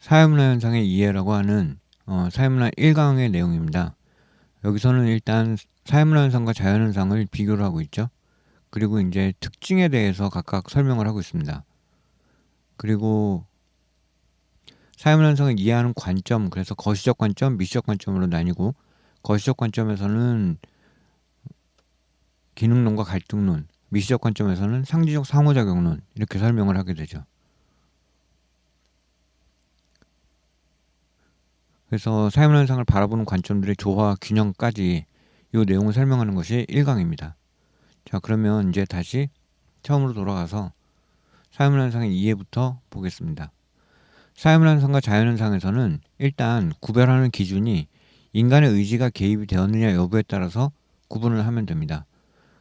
사회문화 현상의 이해라고 하는 사회문화 1강의 내용입니다. 여기서는 일단 사회문화 현상과 자연현상을 비교를 하고 있죠. 그리고 이제 특징에 대해서 각각 설명을 하고 있습니다. 그리고 사회문화 현상을 이해하는 관점, 그래서 거시적 관점, 미시적 관점으로 나뉘고, 거시적 관점에서는 기능론과 갈등론, 미시적 관점에서는 상지적 상호작용론, 이렇게 설명을 하게 되죠. 그래서 사회문화 현상을 바라보는 관점들의 조화, 균형까지 이 내용을 설명하는 것이 1강입니다. 자, 그러면 이제 다시 처음으로 돌아가서 사회문화 현상의 이해부터 보겠습니다. 사회문화 현상과 자연현상에서는 일단 구별하는 기준이 인간의 의지가 개입이 되었느냐 여부에 따라서 구분을 하면 됩니다.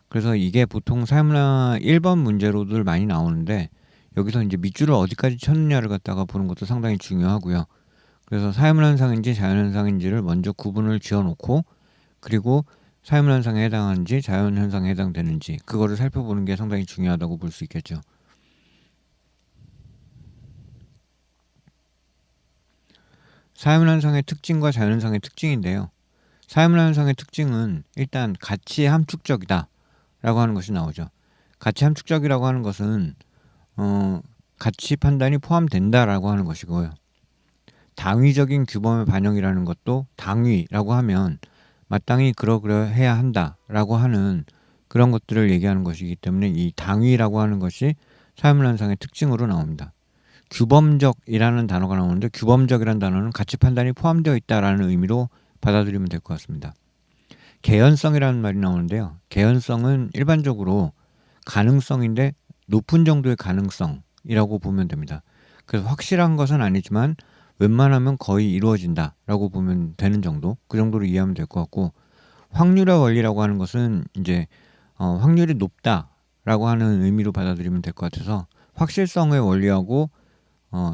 그래서 이게 보통 사회문화 1번 문제로들 많이 나오는데, 여기서 이제 밑줄을 어디까지 쳤느냐를 갖다가 보는 것도 상당히 중요하고요. 그래서 사회문화 현상인지 자연현상인지를 먼저 구분을 지어놓고, 그리고 사회문화 현상에 해당하는지 자연현상에 해당되는지 그거를 살펴보는 게 상당히 중요하다고 볼 수 있겠죠. 사회문화 현상의 특징과 자연현상의 특징인데요. 사회문화 현상의 특징은 일단 가치 함축적이다 라고 하는 것이 나오죠. 가치 함축적이라고 하는 것은 가치 판단이 포함된다라고 하는 것이고요. 당위적인 규범의 반영이라는 것도 당위라고 하면 마땅히 그러해야 한다라고 하는 그런 것들을 얘기하는 것이기 때문에 이 당위라고 하는 것이 사회문화 현상의 특징으로 나옵니다. 규범적이라는 단어가 나오는데, 규범적이라는 단어는 가치 판단이 포함되어 있다라는 의미로 받아들이면 될 것 같습니다. 개연성이라는 말이 나오는데요. 개연성은 일반적으로 가능성인데 높은 정도의 가능성이라고 보면 됩니다. 그래서 확실한 것은 아니지만 웬만하면 거의 이루어진다라고 보면 되는 정도, 그 정도로 이해하면 될 것 같고, 확률의 원리라고 하는 것은 이제 확률이 높다라고 하는 의미로 받아들이면 될 것 같아서 확실성의 원리하고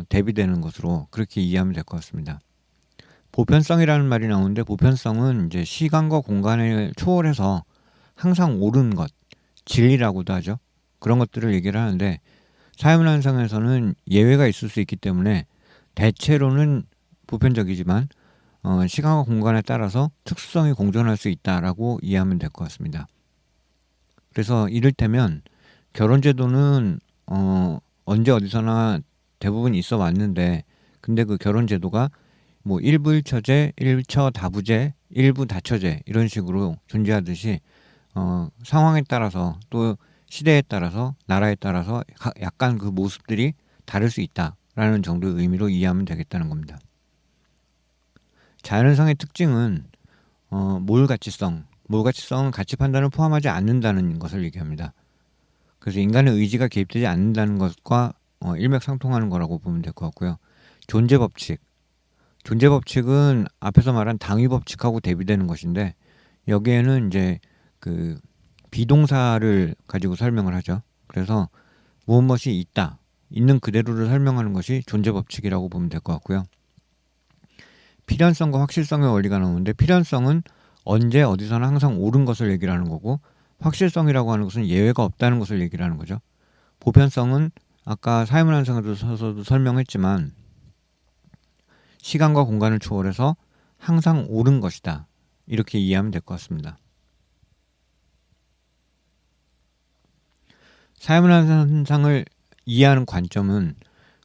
대비되는 것으로 그렇게 이해하면 될 것 같습니다. 보편성이라는 말이 나오는데, 보편성은 이제 시간과 공간을 초월해서 항상 옳은 것, 진리라고도 하죠. 그런 것들을 얘기를 하는데, 사회문화 현상에서는 예외가 있을 수 있기 때문에 대체로는 보편적이지만 시간과 공간에 따라서 특수성이 공존할 수 있다라고 이해하면 될 것 같습니다. 그래서 이를테면 결혼제도는 언제 어디서나 대부분 있어 왔는데, 근데 그 결혼제도가 뭐 일부 일처제, 일처 다부제, 일부 다처제 이런 식으로 존재하듯이 상황에 따라서 또 시대에 따라서 나라에 따라서 약간 그 모습들이 다를 수 있다라는 정도의 의미로 이해하면 되겠다는 겁니다. 자연현상의 특징은 몰가치성. 몰가치성은 가치 판단을 포함하지 않는다는 것을 얘기합니다. 그래서 인간의 의지가 개입되지 않는다는 것과 일맥상통하는 거라고 보면 될 것 같고요. 존재법칙. 존재법칙은 앞에서 말한 당위법칙하고 대비되는 것인데, 여기에는 이제 그 비동사를 가지고 설명을 하죠. 그래서 무엇이 있다, 있는 그대로를 설명하는 것이 존재법칙이라고 보면 될 것 같고요. 필연성과 확실성의 원리가 나오는데, 필연성은 언제 어디서나 항상 옳은 것을 얘기를 하는 거고, 확실성이라고 하는 것은 예외가 없다는 것을 얘기를 하는 거죠. 보편성은 아까 사회문화 현상에서도 설명했지만 시간과 공간을 초월해서 항상 옳은 것이다, 이렇게 이해하면 될 것 같습니다. 사회문화 현상을 이해하는 관점은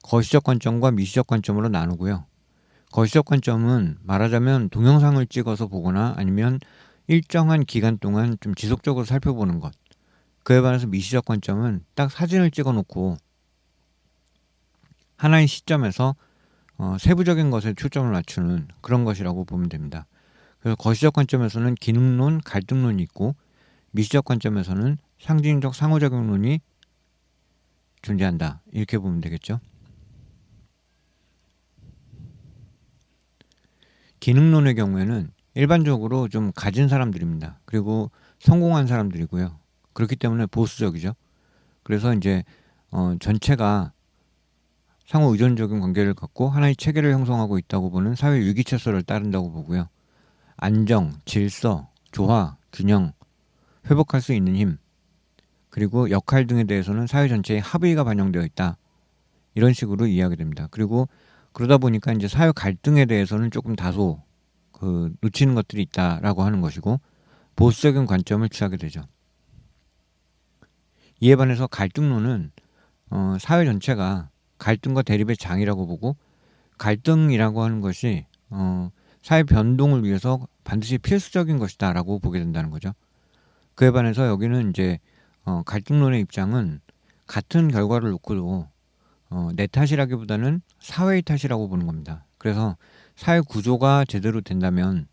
거시적 관점과 미시적 관점으로 나누고요. 거시적 관점은 말하자면 동영상을 찍어서 보거나 아니면 일정한 기간 동안 좀 지속적으로 살펴보는 것. 그에 반해서 미시적 관점은 딱 사진을 찍어 놓고 하나의 시점에서 세부적인 것에 초점을 맞추는 그런 것이라고 보면 됩니다. 그래서 거시적 관점에서는 기능론, 갈등론이 있고, 미시적 관점에서는 상징적 상호작용론이 존재한다, 이렇게 보면 되겠죠. 기능론의 경우에는 일반적으로 좀 가진 사람들입니다. 그리고 성공한 사람들이고요. 그렇기 때문에 보수적이죠. 그래서 이제 전체가 상호 의존적인 관계를 갖고 하나의 체계를 형성하고 있다고 보는 사회 유기체설을 따른다고 보고요. 안정, 질서, 조화, 균형, 회복할 수 있는 힘, 그리고 역할 등에 대해서는 사회 전체의 합의가 반영되어 있다, 이런 식으로 이해하게 됩니다. 그리고 그러다 보니까 이제 사회 갈등에 대해서는 조금 다소 놓치는 것들이 있다라고 하는 것이고 보수적인 관점을 취하게 되죠. 이에 반해서 갈등론은 사회 전체가 갈등과 대립의 장이라고 보고 갈등이라고 하는 것이 사회 변동을 위해서 반드시 필수적인 것이다라고 보게 된다는 거죠. 그에 반해서 여기는 이제 갈등론의 입장은 같은 결과를 놓고도 내 탓이라기보다는 사회의 탓이라고 보는 겁니다. 그래서 사회 구조가 제대로 된다면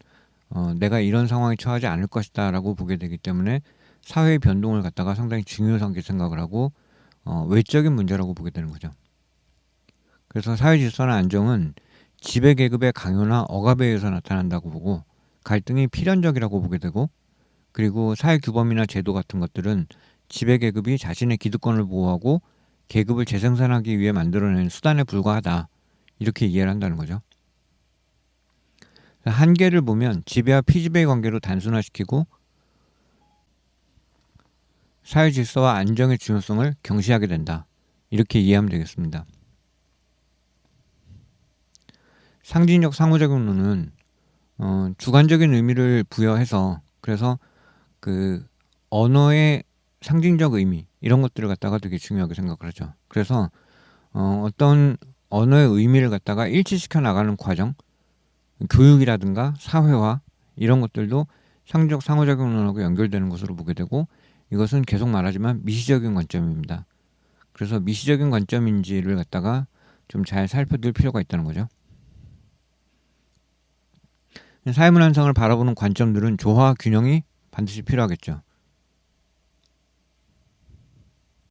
내가 이런 상황에 처하지 않을 것이다 라고 보게 되기 때문에 사회의 변동을 갖다가 상당히 중요하게 생각을 하고 외적인 문제라고 보게 되는 거죠. 그래서 사회 질서나 안정은 지배계급의 강요나 억압에 의해서 나타난다고 보고 갈등이 필연적이라고 보게 되고 그리고 사회 규범이나 제도 같은 것들은 지배계급이 자신의 기득권을 보호하고 계급을 재생산하기 위해 만들어낸 수단에 불과하다 이렇게 이해를 한다는 거죠. 한계를 보면 지배와 피지배의 관계로 단순화시키고 사회 질서와 안정의 중요성을 경시하게 된다 이렇게 이해하면 되겠습니다. 상징적 상호작용론은 주관적인 의미를 부여해서 그래서 그 언어의 상징적 의미 이런 것들을 갖다가 되게 중요하게 생각을 하죠. 그래서 어떤 언어의 의미를 갖다가 일치시켜 나가는 과정, 교육이라든가 사회화 이런 것들도 상징적 상호작용론하고 연결되는 것으로 보게 되고 이것은 계속 말하지만 미시적인 관점입니다. 그래서 미시적인 관점인지를 갖다가 좀 잘 살펴둘 필요가 있다는 거죠. 사회문화현상을 바라보는 관점들은 조화와 균형이 반드시 필요하겠죠.